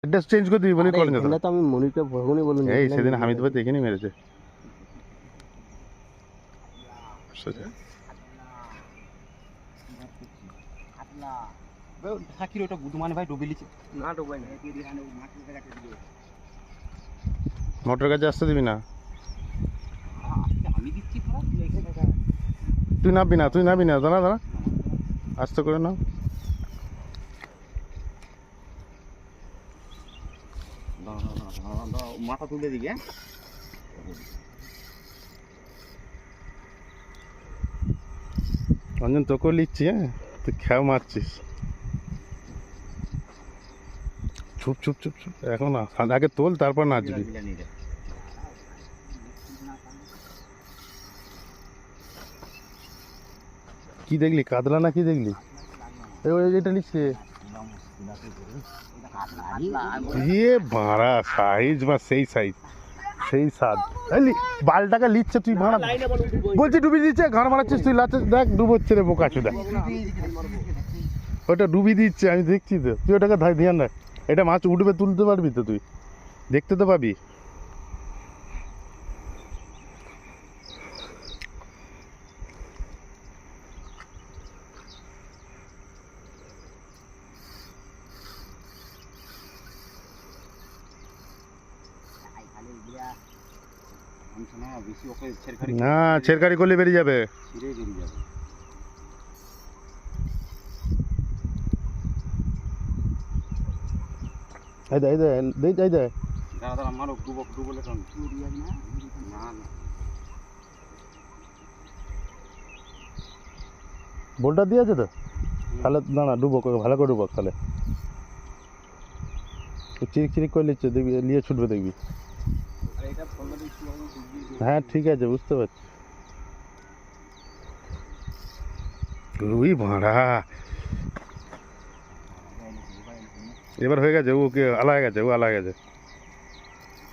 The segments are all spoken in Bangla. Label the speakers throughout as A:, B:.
A: অ্যাড্রেস চেঞ্জ করে দিবি বলি করেন
B: এখানে তো আমি মনিরকে ভগবানই বলুন
A: এই সেদিন হামিদ ভাই তো এখানেই মেরেছে
B: ঢাকির ওটা বুধমান ভাই ডুবে লিছে না ডুবাই না
A: মোটর কাছে আসতে দিবি না
B: আমি দিচ্ছি খারাপ
A: তুই নামবি না দাঁড়া দাঁড়া আস্তে করে নাও
B: মাথা তুলে দিকে
A: রঞ্জন তোকেও লিখছি হ্যাঁ তুই খেয়াও মারছিস চুপ চুপ চুপ চুপ এখন আগে তোল তারপর নাচবি কি দেখলি কাতলা না কি দেখলি এটা লিখছে ইয়ে ভাড়া সাইজ বা সেই স্বাদ বালটাকে লিখছে তুই ভাড়া বলছি ডুবি দিচ্ছে ঘাড় মারাচ্ছিস তুই লাচে দেখ ডুবোচ্ছে রে বোকা চুদা ওটা ডুবি দিচ্ছে আমি দেখছি তো তুই ওটাকে ধ্যান রাখ এটা মাছ উঠবে তুলতে পারবি তো তুই দেখতে তো পাবি না ছেড়কারি করলে বেরিয়ে যাবে বোল্টার দিয়ে আছে তো তাহলে না ডুবো ভালো করে ডুবো তাহলে চিরিক চিরিক করে নিচ্ছে দেখবি নিয়ে ছুটবে দেখবি হ্যাঁ ঠিক আছে বুঝতে পারছি রুই ভাড়া এবার হয়ে গেছে ওকে আলাদা গেছে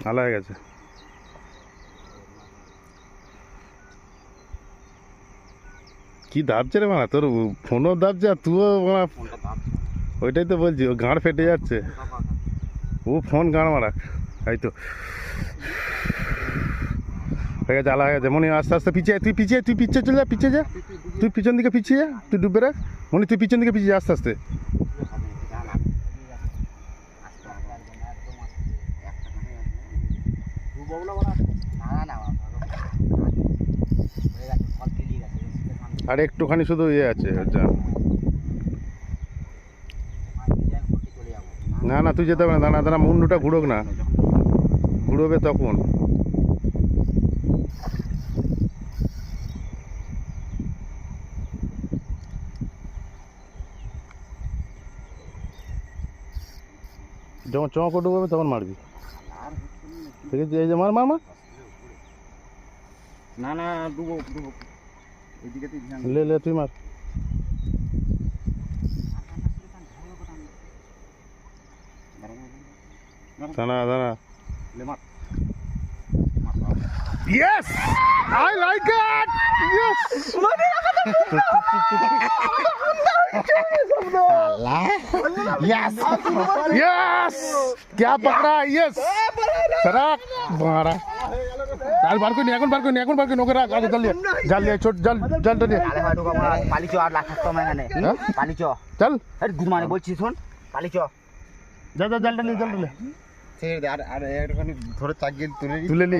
A: আলাদা গেছে কি দাবছে রে মানা তোর ফোনও দাবছে আর তুইও মানা ওইটাই তো বলছি ও গাঁড় ফেটে যাচ্ছে ও ফোন গাঁড় মারাক এই তো হয়ে গেছে আলাদা গেছে মনে আস্তে আস্তে তুই পিছিয়ে চলে যা তুই পিছন দিকে পিছিয়ে যা তুই ডুবে রাখ মনে তুই পিছন দিকে পিছিয়ে যা আস্তে আস্তে আর একটুখানি শুধু ইয়ে আছে না তুই যেতে হবে না দাঁড়া মুন্ডুটা ঘুরোক না ঘুরোবে তখন যখন চমক ডুববে তখন মারবি ঠিক আছে এই যে মার
B: না ডুবো
A: লে তুই মার দাঁড়া Yes! I like it! Yes! Yes! क्या पकड़ा? Yes! सराक मारा चल बार कोई नहीं এখন বার কোই ওকে রাখ আগে জল লিয়ে ছোট জল নিয়ে
B: আরে ভাই ঢোকা মারা পালিচো আর লাখ টাকা মানে এখানে পালিচো
A: চল
B: আরে গুরমানে বলছি শোন পালিচো
A: জলটা নিয়ে
B: ছেড়ে দে আর একটুখানি ধরে চাগিয়ে তুলে
A: নি